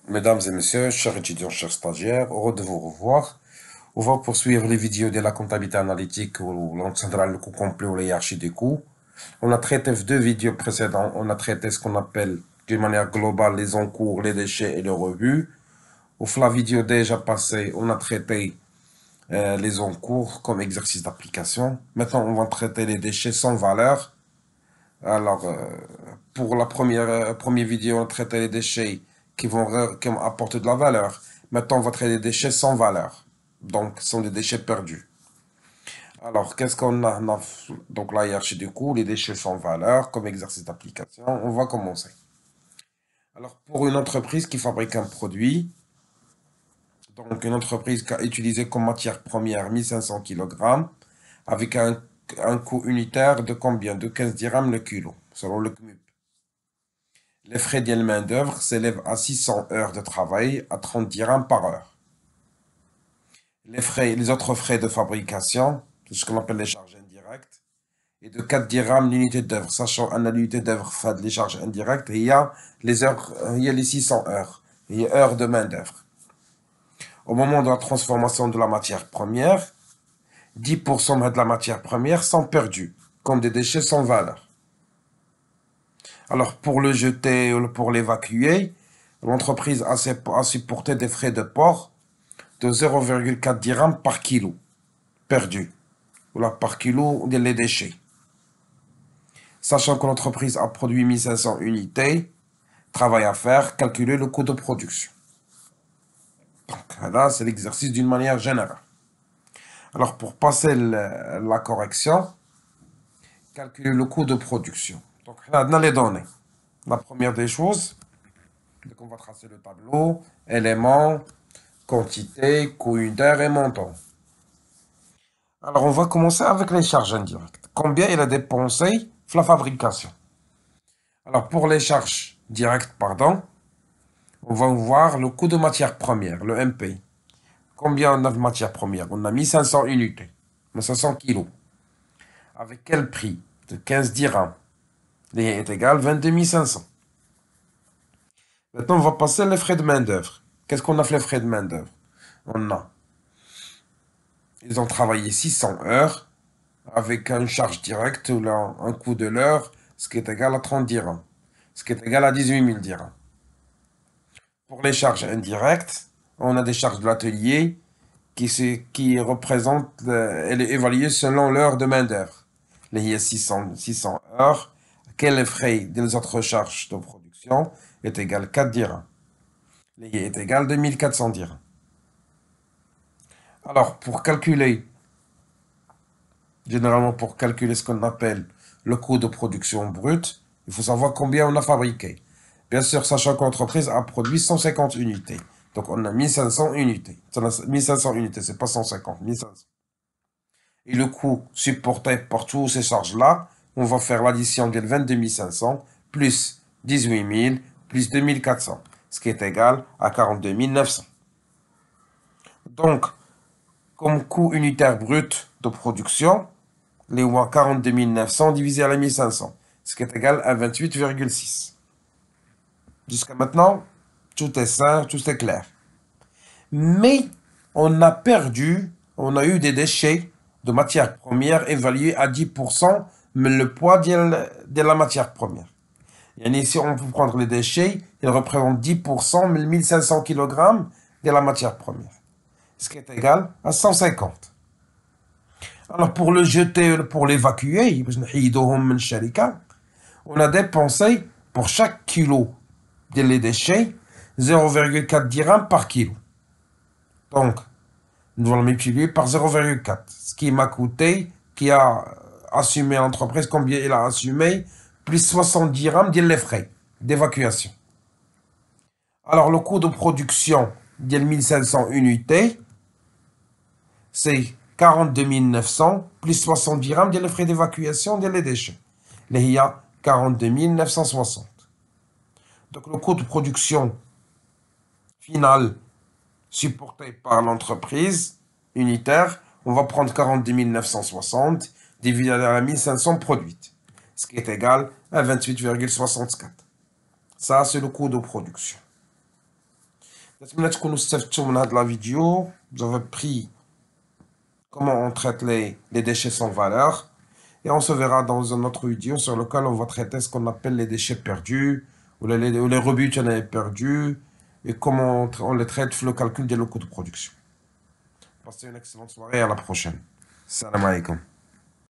Mesdames et messieurs, chers étudiants, chers stagiaires, heureux de vous revoir. On va poursuivre les vidéos de la comptabilité analytique où l'on tiendra le coût complet ou la hiérarchie des coûts. On a traité deux vidéos précédentes, on a traité ce qu'on appelle d'une manière globale les encours, les déchets et le revues. Au la vidéo déjà passée, on a traité les encours comme exercice d'application. Maintenant, on va traiter les déchets sans valeur. Alors, pour la première vidéo, on traitait les déchets qui vont apporter de la valeur. Maintenant, on va traiter les déchets sans valeur. Donc, ce sont des déchets perdus. Alors, qu'est-ce qu'on a? Donc, la hiérarchie du coût, les déchets sans valeur, comme exercice d'application. On va commencer. Alors, pour une entreprise qui fabrique un produit, donc une entreprise qui a utilisé comme matière première 1500 kg, avec un coût unitaire de combien? De 15 dirhams le kilo, selon le CMUP. Les frais de main-d'œuvre s'élèvent à 600 heures de travail à 30 dirhams par heure. Les autres frais de fabrication, ce qu'on appelle les charges indirectes, est de 4 dirhams l'unité d'œuvre, sachant qu'une unité d'œuvre fait les charges indirectes, il y a les heures, il y a les 600 heures, il y a heures de main-d'œuvre. Au moment de la transformation de la matière première, 10% de la matière première sont perdus, comme des déchets sans valeur. Alors, pour le jeter ou pour l'évacuer, l'entreprise a supporté des frais de port de 0,4 dirhams par kilo perdu, ou là par kilo des déchets. Sachant que l'entreprise a produit 1500 unités, travail à faire, calculer le coût de production. Donc là, c'est l'exercice d'une manière générale. Alors, pour passer la correction, calculer le coût de production. Donc, là, on a les données. La première des choses, donc on va tracer le tableau, éléments, quantité, coût unitaire et montant. Alors, on va commencer avec les charges indirectes. Combien il a dépensé pour la fabrication? Alors, pour les charges directes, pardon, on va voir le coût de matière première, le MP. Combien on a de matière première? On a 1500 unités, 1500 kilos. Avec quel prix? De 15 dirhams. Est égal à 22 500. Maintenant, on va passer les frais de main-d'œuvre. Qu'est-ce qu'on a fait les frais de main-d'œuvre? On a. Ils ont travaillé 600 heures avec une charge directe ou un coût de l'heure, ce qui est égal à 30 dirhams, ce qui est égal à 18 000 dirhams. Pour les charges indirectes, on a des charges de l'atelier qui représentent, elle est évaluée selon l'heure de main-d'œuvre. Il y a 600 heures. Quels frais des autres charges de production est égal à 4 dirhams. Il est égal à 2400 dirhams. Alors, généralement pour calculer ce qu'on appelle le coût de production brut, il faut savoir combien on a fabriqué. Bien sûr, sachant que l'entreprise a produit 150 unités. Donc, on a 1500 unités. 1500 unités, c'est pas 150, 1500. Et le coût supporté par toutes ces charges-là, on va faire l'addition de 22 500 plus 18 000 plus 2400, ce qui est égal à 42 900. Donc, comme coût unitaire brut de production, les 42 900 divisé à la 1500, ce qui est égal à 28,6. Jusqu'à maintenant, tout est sain, tout est clair. Mais on a eu des déchets de matière première évalués à 10%, mais le poids de la matière première. Et ici, on peut prendre les déchets, ils représentent 10%, mais 1500 kg de la matière première, ce qui est égal à 150. Alors, pour le jeter, pour l'évacuer, on a dépensé pour chaque kilo de déchets 0,4 dirhams par kilo. Donc, nous allons multiplier par 0,4, ce qui m'a coûté, qui a assumé l'entreprise, combien il a assumé, plus 60 dirhams de les frais d'évacuation. Alors, le coût de production de 1500 unités, c'est 42 900 plus 60 dirhams de les frais d'évacuation des déchets. Il y a 42 960. Donc, le coût de production final supporté par l'entreprise unitaire, on va prendre 42 960 divisé à la 1500 produite, ce qui est égal à 28,64. Ça, c'est le coût de production. نتمنى تكونوا استفدتوا من هذه la vidéo. Vous avez pris comment on traite les déchets sans valeur. Et on se verra dans une autre vidéo sur lequel on va traiter ce qu'on appelle les déchets perdus ou les rebuts perdus et comment on les traite le calcul des locaux de production. Passez une excellente soirée et à la prochaine. Salam alaikum.